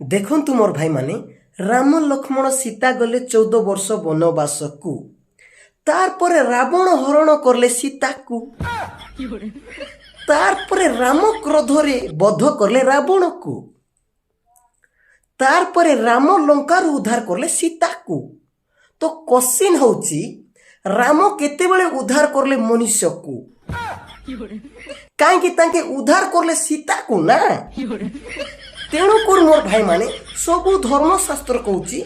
ଦେଖନ୍ତୁ ମୋର ଭାଇମାନେ, ରାମ ଲକ୍ଷ୍ମଣ ସୀତା ଗଲେ 14 ବର୍ଷ ବନବାସକୁ। ତାରପରେ ରାବଣ ହରଣ କଲେ ସୀତାକୁ। ତାରପରେ ରାମ କ୍ରୋଧରେ ବଧ କଲେ ରାବଣକୁ। ତାରପରେ ରାମ ଲଙ୍କାରୁ ଉଦ୍ଧାର କଲେ ସୀତାକୁ। ତ କ୍ୱେଶ୍ଚିନ୍ ହେଉଛି, ରାମ କେତେବେଳେ ଉଦ୍ଧାର କଲେ ମନୁଷ୍ୟକୁ? କାହିଁକି ତାଙ୍କେ ଉଦ୍ଧାର କଲେ ସୀତାକୁ ନା। ତେଣୁକରି ମୋର ଭାଇମାନେ, ସବୁ ଧର୍ମଶାସ୍ତ୍ର କହୁଛି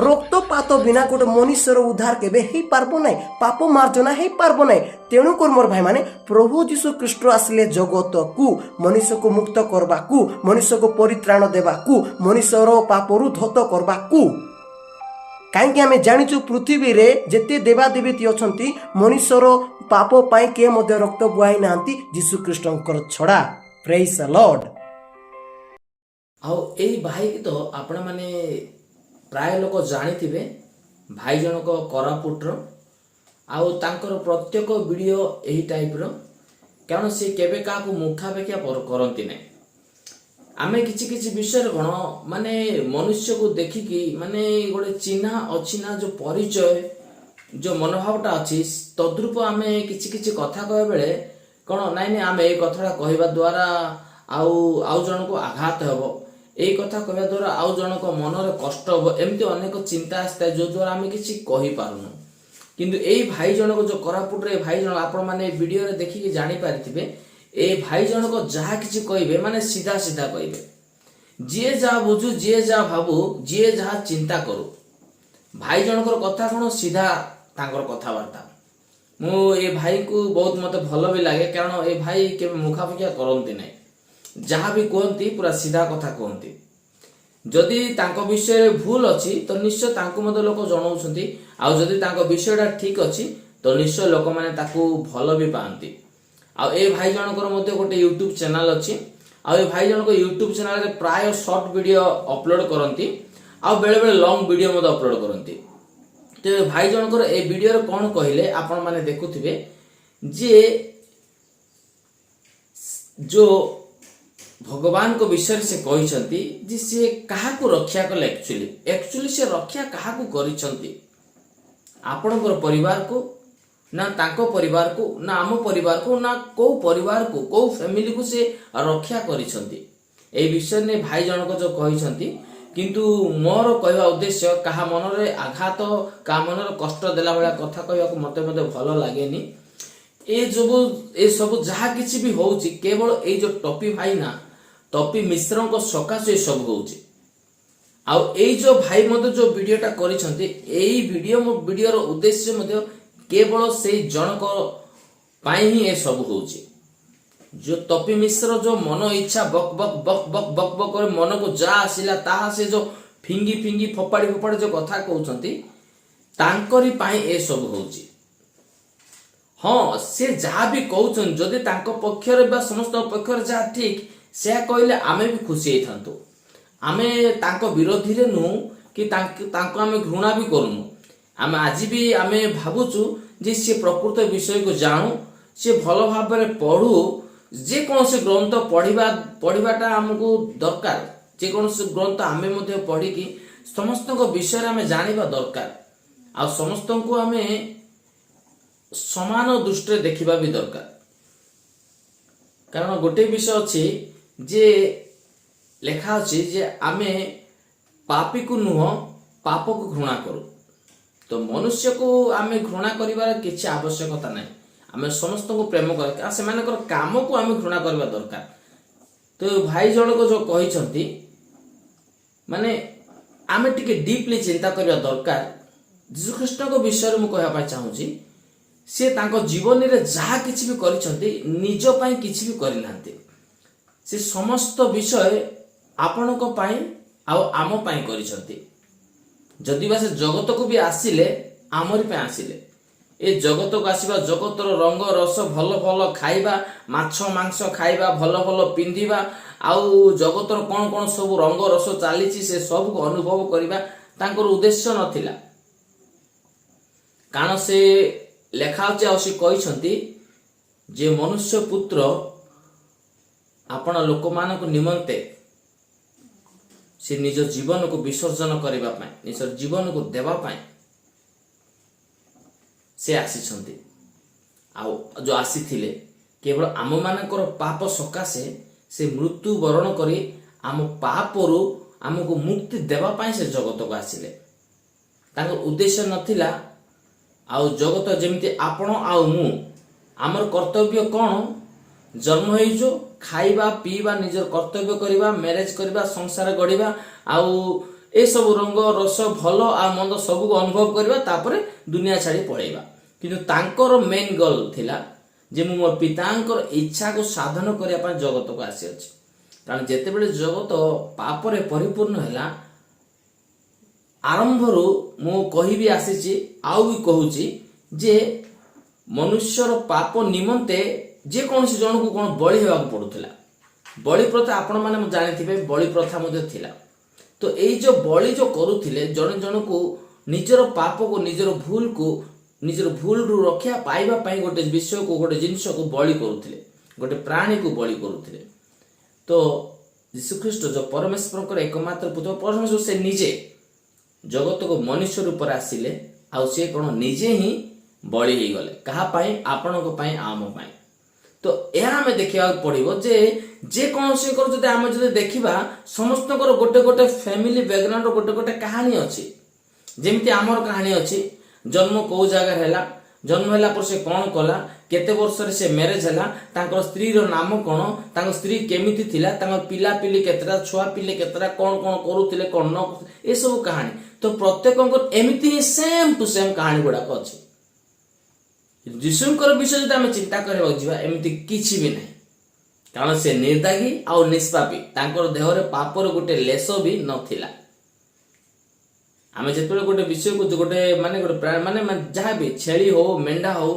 ରକ୍ତପାତ ବିନା ଗୋଟେ ମନୁଷ୍ୟର ଉଦ୍ଧାର କେବେ ହେଇପାରିବ ନାହିଁ, ପାପ ମାର୍ଜନା ହେଇପାରିବ ନାହିଁ। ତେଣୁକରି ମୋର ଭାଇମାନେ, ପ୍ରଭୁ ଯୀଶୁ ଖ୍ରୀଷ୍ଟ ଆସିଲେ ଜଗତକୁ ମନୁଷ୍ୟକୁ ମୁକ୍ତ କରିବାକୁ, ମନୁଷ୍ୟକୁ ପରିତ୍ରାଣ ଦେବାକୁ, ମନୁଷ୍ୟର ପାପରୁ ଧୌତ କରିବାକୁ। କାହିଁକି ଆମେ ଜାଣିଛୁ ପୃଥିବୀରେ ଯେତେ ଦେବାଦେବୀ ଅଛନ୍ତି, ମନୁଷ୍ୟର ପାପ ପାଇଁ କିଏ ମଧ୍ୟ ରକ୍ତ ବୁହାଇ ନାହାନ୍ତି ଯୀଶୁଖ୍ରୀଷ୍ଟଙ୍କର ଛଡ଼ା। ପ୍ରେଜ୍ ଦ ଲର୍ଡ। ଆଉ ଏଇ ଭାଇ ତ ଆପଣ ମାନେ ପ୍ରାୟ ଲୋକ ଜାଣିଥିବେ, ଭାଇ ଜଣକ କୋରାପୁଟର। ଆଉ ତାଙ୍କର ପ୍ରତ୍ୟେକ ଭିଡ଼ିଓ ଏହି ଟାଇପ୍ର, କାରଣ ସେ କେବେ କାହାକୁ ମୁଖାପେକ୍ଷା କରନ୍ତି ନାହିଁ। ଆମେ କିଛି କିଛି ବିଷୟରେ କ'ଣ ମାନେ ମନୁଷ୍ୟକୁ ଦେଖିକି ମାନେ ଗୋଟେ ଚିହ୍ନା ଅଛି ନା, ଯେଉଁ ପରିଚୟ, ଯେଉଁ ମନୋଭାବଟା ଅଛି, ତଦ୍ରୂପ ଆମେ କିଛି କିଛି କଥା କହିବା ବେଳେ କ'ଣ ନାଇଁ ଆମେ ଏଇ କଥାଟା କହିବା ଦ୍ୱାରା ଆଉ ଜଣକୁ ଆଘାତ ହେବ, ଏଇ କଥା କହିବା ଦ୍ୱାରା ଆଉ ଜଣଙ୍କ ମନରେ କଷ୍ଟ ହେବ, ଏମିତି ଅନେକ ଚିନ୍ତା ଆସିଥାଏ ଯଦ୍ୱାରା ଆମେ କିଛି କହିପାରୁନୁ। କିନ୍ତୁ ଏଇ ଭାଇ ଜଣକ ଯେଉଁ କୋରାପୁଟରେ ଭାଇ ଜଣକ ଆପଣମାନେ ଭିଡ଼ିଓରେ ଦେଖିକି ଜାଣିପାରିଥିବେ, ଏ ଭାଇ ଜଣକ ଯାହା କିଛି କହିବେ ମାନେ ସିଧା ସିଧା କହିବେ। ଯିଏ ଯାହା ବୁଝୁ, ଯିଏ ଯାହା ଭାବୁ, ଯିଏ ଯାହା ଚିନ୍ତା କରୁ, ଭାଇ ଜଣଙ୍କର କଥା କ'ଣ ସିଧା ତାଙ୍କର କଥାବାର୍ତ୍ତା। ମୁଁ ଏ ଭାଇକୁ ବହୁତ ମୋତେ ଭଲ ବି ଲାଗେ, କାରଣ ଏ ଭାଇ କେବେ ମୁଖାପେକ୍ଷା କରନ୍ତି ନାହିଁ। ଯାହା ବି କୁହନ୍ତି ପୁରା ସିଧା କଥା କୁହନ୍ତି। ଯଦି ତାଙ୍କ ବିଷୟରେ ଭୁଲ ଅଛି ତ ନିଶ୍ଚୟ ତାଙ୍କୁ ମଧ୍ୟ ଲୋକ ଜଣାଉଛନ୍ତି, ଆଉ ଯଦି ତାଙ୍କ ବିଷୟଟା ଠିକ୍ ଅଛି ତ ନିଶ୍ଚୟ ଲୋକମାନେ ତାକୁ ଭଲ ବି ପାଆନ୍ତି। ଆଉ ଏ ଭାଇ ଜଣଙ୍କର ମଧ୍ୟ ଗୋଟେ ୟୁଟ୍ୟୁବ୍ ଚ୍ୟାନେଲ୍ ଅଛି। ଆଉ ଏ ଭାଇ ଜଣକ ୟୁଟ୍ୟୁବ୍ ଚ୍ୟାନେଲ୍ରେ ପ୍ରାୟ ସର୍ଟ ଭିଡ଼ିଓ ଅପଲୋଡ଼ କରନ୍ତି, ଆଉ ବେଳେବେଳେ ଲଙ୍ଗ ଭିଡ଼ିଓ ମଧ୍ୟ ଅପଲୋଡ଼ କରନ୍ତି। ତ ଏ ଭାଇ ଜଣଙ୍କର ଏ ଭିଡ଼ିଓରେ କ'ଣ କହିଲେ ଆପଣମାନେ ଦେଖୁଥିବେ, ଯେ ଯେଉଁ ଭଗବାନଙ୍କ ବିଷୟରେ ସେ କହିଛନ୍ତି ଯେ ସିଏ କାହାକୁ ରକ୍ଷା କଲେ। ଆକ୍ଚୁଆଲି ସେ ରକ୍ଷା କାହାକୁ କରିଛନ୍ତି? ଆପଣଙ୍କର ପରିବାରକୁ, ନା ତାଙ୍କ ପରିବାରକୁ, ନା ଆମ ପରିବାରକୁ, ନା କେଉଁ ପରିବାରକୁ, କେଉଁ ଫ୍ୟାମିଲିକୁ ସେ ରକ୍ଷା କରିଛନ୍ତି? এই ବିଷୟ ନେଇ ଭାଇ ଜଣକ ଯେଉଁ କହିଛନ୍ତି। କିନ୍ତୁ ମୋର କହିବା ଉଦ୍ଦେଶ୍ୟ କାହା ମନରେ ଆଘାତ, କାହା ମନରେ କଷ୍ଟ ଦେଲା ଭଳିଆ କଥା କହିବାକୁ ମୋତେ ଭଲ ଲାଗେନି। ଏସବୁ ଯାହା କିଛି ବି ହେଉଛି କେବଳ ଏଇ ଯେଉଁ ଟପି ଭାଇ ନା, ଟପି ମିଶ୍ରଙ୍କ ସକାଶେ ଏସବୁ ହେଉଛି। ଆଉ ଏଇ ଯେଉଁ ଭାଇ ମଧ୍ୟ ଯେଉଁ ଭିଡ଼ିଓଟା କରିଛନ୍ତି, ଏଇ ଭିଡ଼ିଓର ଉଦ୍ଦେଶ୍ୟ ମଧ୍ୟ କେବଳ ସେଇ ଜଣକ ପାଇଁ ହିଁ ଏସବୁ ହେଉଛି। ଯେଉଁ ଟପି ମିଶ୍ର ଯେଉଁ ମନ ଇଚ୍ଛା ବକ୍ ବକ୍ ବକ୍ ବକ୍ ବକ୍ ବକ୍ କରି ମନକୁ ଯାହା ଆସିଲା ତାହା ସେ ଯେଉଁ ଫିଙ୍ଗି ଫୋପାଡ଼ି ଯେଉଁ କଥା କହୁଛନ୍ତି, ତାଙ୍କରି ପାଇଁ ଏସବୁ ହେଉଛି। ହଁ, ସେ ଯାହା ବି କହୁଛନ୍ତି, ଯଦି ତାଙ୍କ ପକ୍ଷରେ ବା ସମସ୍ତଙ୍କ ପକ୍ଷରେ ଯାହା ଠିକ୍ ସେୟା କହିଲେ ଆମେ ବି ଖୁସି ହେଇଥାନ୍ତୁ। ଆମେ ତାଙ୍କ ବିରୋଧୀରେ ନୁହଁ କି ତାଙ୍କୁ ଆମେ ଘୃଣା ବି କରୁନୁ। ଆମେ ଆଜି ବି ଆମେ ଭାବୁଛୁ ଯେ ସିଏ ପ୍ରକୃତ ବିଷୟକୁ ଜାଣୁ, ସିଏ ଭଲ ଭାବରେ ପଢ଼ୁ। ଯେକୌଣସି ଗ୍ରନ୍ଥ ପଢ଼ିବାଟା ଆମକୁ ଦରକାର। ଯେକୌଣସି ଗ୍ରନ୍ଥ ଆମେ ମଧ୍ୟ ପଢ଼ିକି ସମସ୍ତଙ୍କ ବିଷୟରେ ଆମେ ଜାଣିବା ଦରକାର। ଆଉ ସମସ୍ତଙ୍କୁ ଆମେ ସମାନ ଦୃଷ୍ଟିରେ ଦେଖିବା ବି ଦରକାର। କାରଣ ଗୋଟେ ବିଷୟ ଅଛି ଯେ ଲେଖା ଅଛି ଯେ ଆମେ ପାପୀକୁ ନୁହଁ ପାପକୁ ଘୃଣା କରୁ। ତ ମନୁଷ୍ୟକୁ ଆମେ ଘୃଣା କରିବାର କିଛି ଆବଶ୍ୟକତା ନାହିଁ। ଆମେ ସମସ୍ତଙ୍କୁ ପ୍ରେମ କରିବା, ସେମାନଙ୍କର କାମକୁ ଆମେ ଘୃଣା କରିବା ଦରକାର। ତ ଭାଇ ଜଣକ ଯେଉଁ କହିଛନ୍ତି, ମାନେ ଆମେ ଟିକେ ଡିପଲି ଚିନ୍ତା କରିବା ଦରକାର। ଯୀଶୁଖ୍ରୀଷ୍ଟଙ୍କ ବିଷୟରେ ମୁଁ କହିବା ପାଇଁ ଚାହୁଁଛି, ସେ ତାଙ୍କ ଜୀବନରେ ଯାହା କିଛି ବି କରିଛନ୍ତି ନିଜ ପାଇଁ କିଛି ବି କରିନାହାନ୍ତି। ସେ ସମସ୍ତ ବିଷୟ ଆପଣଙ୍କ ପାଇଁ ଆଉ ଆମ ପାଇଁ କରିଛନ୍ତି। ଯଦି ବା ସେ ଜଗତକୁ ବି ଆସିଲେ ଆମରି ପାଇଁ ଆସିଲେ। ଏ ଜଗତକୁ ଆସିବା, ଜଗତର ରଙ୍ଗ ରସ, ଭଲ ଭଲ ଖାଇବା, ମାଛ ମାଂସ ଖାଇବା, ଭଲ ଭଲ ପିନ୍ଧିବା, ଆଉ ଜଗତର କ'ଣ କ'ଣ ସବୁ ରଙ୍ଗ ରସ ଚାଲିଛି ସେ ସବୁକୁ ଅନୁଭବ କରିବା ତାଙ୍କର ଉଦ୍ଦେଶ୍ୟ ନଥିଲା। କାରଣ ସେ ଲେଖା ଅଛି, ଆଉ ସେ କହିଛନ୍ତି ଯେ ମନୁଷ୍ୟ ପୁତ୍ର ଆପଣ ଲୋକମାନଙ୍କ ନିମନ୍ତେ ସେ ନିଜ ଜୀବନକୁ ବିସର୍ଜନ କରିବା ପାଇଁ ନିଜ ଜୀବନକୁ ଦେବା ପାଇଁ ସେ ଆସିଛନ୍ତି। ଆଉ ଯୋଉ ଆସିଥିଲେ କେବଳ ଆମମାନଙ୍କର ପାପ ସକାଶେ ସେ ମୃତ୍ୟୁ ବରଣ କରି ଆମ ପାପରୁ ଆମକୁ ମୁକ୍ତି ଦେବା ପାଇଁ ସେ ଜଗତକୁ ଆସିଲେ। ତାଙ୍କ ଉଦ୍ଦେଶ୍ୟ ନଥିଲା ଆଉ ଜଗତ ଯେମିତି ଆପଣ ଆଉ ମୁଁ ଆମର କର୍ତ୍ତବ୍ୟ କ'ଣ, ଜନ୍ମ ହେଇଛୁ ଖାଇବା ପିଇବା ନିଜର କର୍ତ୍ତବ୍ୟ କରିବା, ମ୍ୟାରେଜ କରିବା, ସଂସାର ଗଢ଼ିବା, ଆଉ ଏସବୁ ରଙ୍ଗ ରସ ଭଲ ଆଉ ମନ୍ଦ ସବୁକୁ ଅନୁଭବ କରିବା, ତାପରେ ଦୁନିଆ ଛାଡ଼ି ପଳେଇବା। କିନ୍ତୁ ତାଙ୍କର ମେନ୍ ଗୋଲ୍ ଥିଲା ଯେ ମୁଁ ମୋ ପିତାଙ୍କର ଇଚ୍ଛାକୁ ସାଧନ କରିବା ପାଇଁ ଜଗତକୁ ଆସିଅଛି। କାରଣ ଯେତେବେଳେ ଜଗତ ପାପରେ ପରିପୂର୍ଣ୍ଣ ହେଲା, ଆରମ୍ଭରୁ ମୁଁ କହିବି ଆସିଛି ଆଉ ବି କହୁଛି ଯେ ମନୁଷ୍ୟର ପାପ ନିମନ୍ତେ ଯେକୌଣସି ଜଣକୁ କ'ଣ ବଳି ହେବାକୁ ପଡୁଥିଲା। ବଳି ପ୍ରଥା ଆପଣମାନେ ଜାଣିଥିବେ, ବଳି ପ୍ରଥା ମଧ୍ୟ ଥିଲା। ତ ଏଇ ଯୋଉ ବଳି ଯୋଉ କରୁଥିଲେ, ଜଣେ ଜଣକୁ ନିଜର ପାପକୁ ନିଜର ଭୁଲରୁ ରକ୍ଷା ପାଇବା ପାଇଁ ଗୋଟେ ବିଷୟକୁ ଗୋଟେ ଜିନିଷକୁ ବଳି କରୁଥିଲେ, ଗୋଟେ ପ୍ରାଣୀକୁ ବଳି କରୁଥିଲେ। ତ ଯୀଶୁଖ୍ରୀଷ୍ଟ ଯୋଉ ପରମେଶ୍ୱରଙ୍କର ଏକମାତ୍ର ପୁତ୍ର ପରମେଶ୍ୱର, ସେ ନିଜେ ଜଗତକୁ ମନୁଷ୍ୟ ରୂପରେ ଆସିଲେ। ଆଉ ସେ କ'ଣ ନିଜେ ହିଁ ବଳି ହେଇଗଲେ, କାହା ପାଇଁ? ଆପଣଙ୍କ ପାଇଁ, ଆମ ପାଇଁ। ତ ଏହା ଆମେ ଦେଖିବାକୁ ପଡିବ ଯେ ଯେକୌଣସିଙ୍କର ଯଦି ଆମେ ଯଦି ଦେଖିବା, ସମସ୍ତଙ୍କର ଗୋଟେ ଗୋଟେ ଫ୍ୟାମିଲି ବ୍ୟାକଗ୍ରାଉଣ୍ଡ ଗୋଟେ ଗୋଟେ କାହାଣୀ ଅଛି। ଯେମିତି ଆମର କାହାଣୀ ଅଛି, ଜନ୍ମ କୋଉ ଜାଗାରେ ହେଲା, ଜନ୍ମ ହେଲା ପରେ ସେ କ'ଣ କଲା, କେତେ ବର୍ଷରେ ସେ ମ୍ୟାରେଜ ହେଲା, ତାଙ୍କର ସ୍ତ୍ରୀର ନାମ କ'ଣ, ତାଙ୍କ ସ୍ତ୍ରୀ କେମିତି ଥିଲା, ତାଙ୍କ ପିଲାପିଲି କେତେଟା, ଛୁଆ ପିଲେ କେତେଟା, କ'ଣ କ'ଣ କରୁଥିଲେ, କ'ଣ ନ କରୁଥିଲେ, ଏସବୁ କାହାଣୀ। ତ ପ୍ରତ୍ୟେକଙ୍କର ଏମିତି ହିଁ ସେମ୍ ଟୁ ସେମ୍ କାହାଣୀ ଗୁଡାକ ଅଛି। ଯୀଶୁଙ୍କର ବିଷୟ ଯଦି ଆମେ ଚିନ୍ତା କରିବାକୁ ଯିବା, ଏମିତି କିଛି ବି ନାହିଁ। କାରଣ ସେ ନିର୍ଦାଗୀ ଆଉ ନିଷ୍ପାପୀ, ତାଙ୍କର ଦେହରେ ପାପର ଗୋଟେ ଲେଶ ବି ନଥିଲା। ଆମେ ଯେତେବେଳେ ଗୋଟେ ବିଷୟକୁ ଗୋଟେ ଯାହା ବି ଛେଳି ହଉ, ମେଣ୍ଢା ହଉ,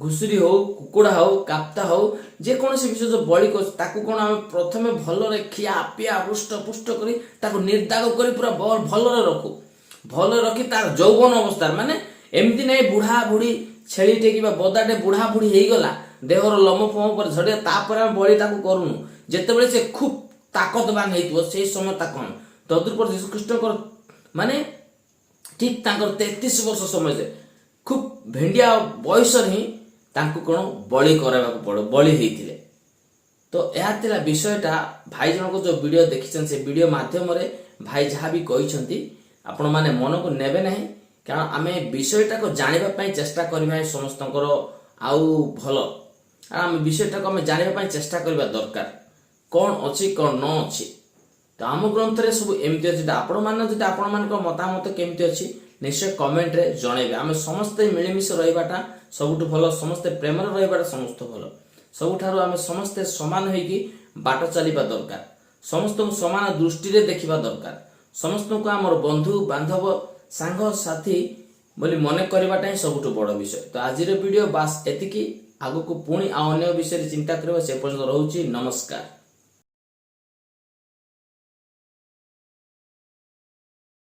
ଘୁଷୁରୀ ହଉ, କୁକୁଡ଼ା ହଉ, କାପ୍ତା ହଉ, ଯେକୌଣସି ବିଷୟ ଯୋଉ ବଳି କରୁଛି, ତାକୁ କ'ଣ ଆମେ ପ୍ରଥମେ ଭଲରେ ଖିଆ ପିଆ ହୃଷ୍ଟ ପୁଷ୍ଟ କରି ତାକୁ ନିର୍ଦାଗ କରି ପୁରା ଭଲରେ ରଖୁ। ଭଲରେ ରଖି ତାର ଯୌବନ ଅବସ୍ଥାରେ, ମାନେ ଏମିତି ନାହିଁ ବୁଢା ବୁଢୀ ଛେଳିଟେ କିମ୍ବା ବଦାଟେ ବୁଢା ବୁଢୀ ହେଇଗଲା, ଦେହର ଲୋମ ଫୋମ ପରେ ଝଡ଼ିଆ, ତାପରେ ଆମେ ବଳି ତାକୁ କରୁନୁ। ଯେତେବେଳେ ସେ ଖୁବ୍ ତାକତବାନ ହେଇଥିବ, ସେଇ ସମୟ ତାକୁ ଆମେ ତଦୁପରି ଯୀଶୁଖ୍ରୀଷ୍ଟଙ୍କର ମାନେ ଠିକ୍ ତାଙ୍କର 33 ବର୍ଷ ସମୟରେ ଖୁବ୍ ଭେଣ୍ଡିଆ ବୟସରେ ହିଁ ତାଙ୍କୁ କ'ଣ ବଳି କରାଇବାକୁ ପଡେ, ବଳି ହେଇଥିଲେ। ତ ଏହା ଥିଲା ବିଷୟଟା। ଭାଇ ଜଣଙ୍କ ଯୋଉ ଭିଡ଼ିଓ ଦେଖିଛନ୍ତି, ସେ ଭିଡ଼ିଓ ମାଧ୍ୟମରେ ଭାଇ ଯାହା ବି କହିଛନ୍ତି ଆପଣମାନେ ମନକୁ ନେବେ ନାହିଁ। କାରଣ ଆମେ ବିଷୟଟାକୁ ଜାଣିବା ପାଇଁ ଚେଷ୍ଟା କରିବା ସମସ୍ତଙ୍କର ଆଉ ଭଲ। ଆମେ ବିଷୟଟାକୁ ଆମେ ଜାଣିବା ପାଇଁ ଚେଷ୍ଟା କରିବା ଦରକାର, କ'ଣ ଅଛି କ'ଣ ନ ଅଛି। ତ ଆମ ଗ୍ରନ୍ଥରେ ସବୁ ଏମିତି ଅଛି। ଆପଣମାନଙ୍କ ମତାମତ କେମିତି ଅଛି ନିଶ୍ଚୟ କମେଣ୍ଟରେ ଜଣେଇବେ। ଆମେ ସମସ୍ତେ ମିଳିମିଶି ରହିବାଟା ସବୁଠୁ ଭଲ, ସମସ୍ତେ ପ୍ରେମରେ ରହିବାଟା ସମସ୍ତ ଭଲ। ସବୁଠାରୁ ଆମେ ସମସ୍ତେ ସମାନ ହେଇକି ବାଟ ଚାଲିବା ଦରକାର, ସମସ୍ତଙ୍କୁ ସମାନ ଦୃଷ୍ଟିରେ ଦେଖିବା ଦରକାର, ସମସ୍ତଙ୍କୁ ଆମର ବନ୍ଧୁ ବାନ୍ଧବ ସାଙ୍ଗସାଥି ବୋଲି ମନେ କରିବାଟା ହିଁ ସବୁଠୁ ବଡ଼ ବିଷୟ। ତ ଆଜିର ଭିଡ଼ିଓ ବାସ୍ ଏତିକି। ଆଗକୁ ପୁଣି ଆଉ ଅନ୍ୟ ବିଷୟରେ ଚିନ୍ତା କରିବା। ସେ ପର୍ଯ୍ୟନ୍ତ ରହୁଛି। ନମସ୍କାର।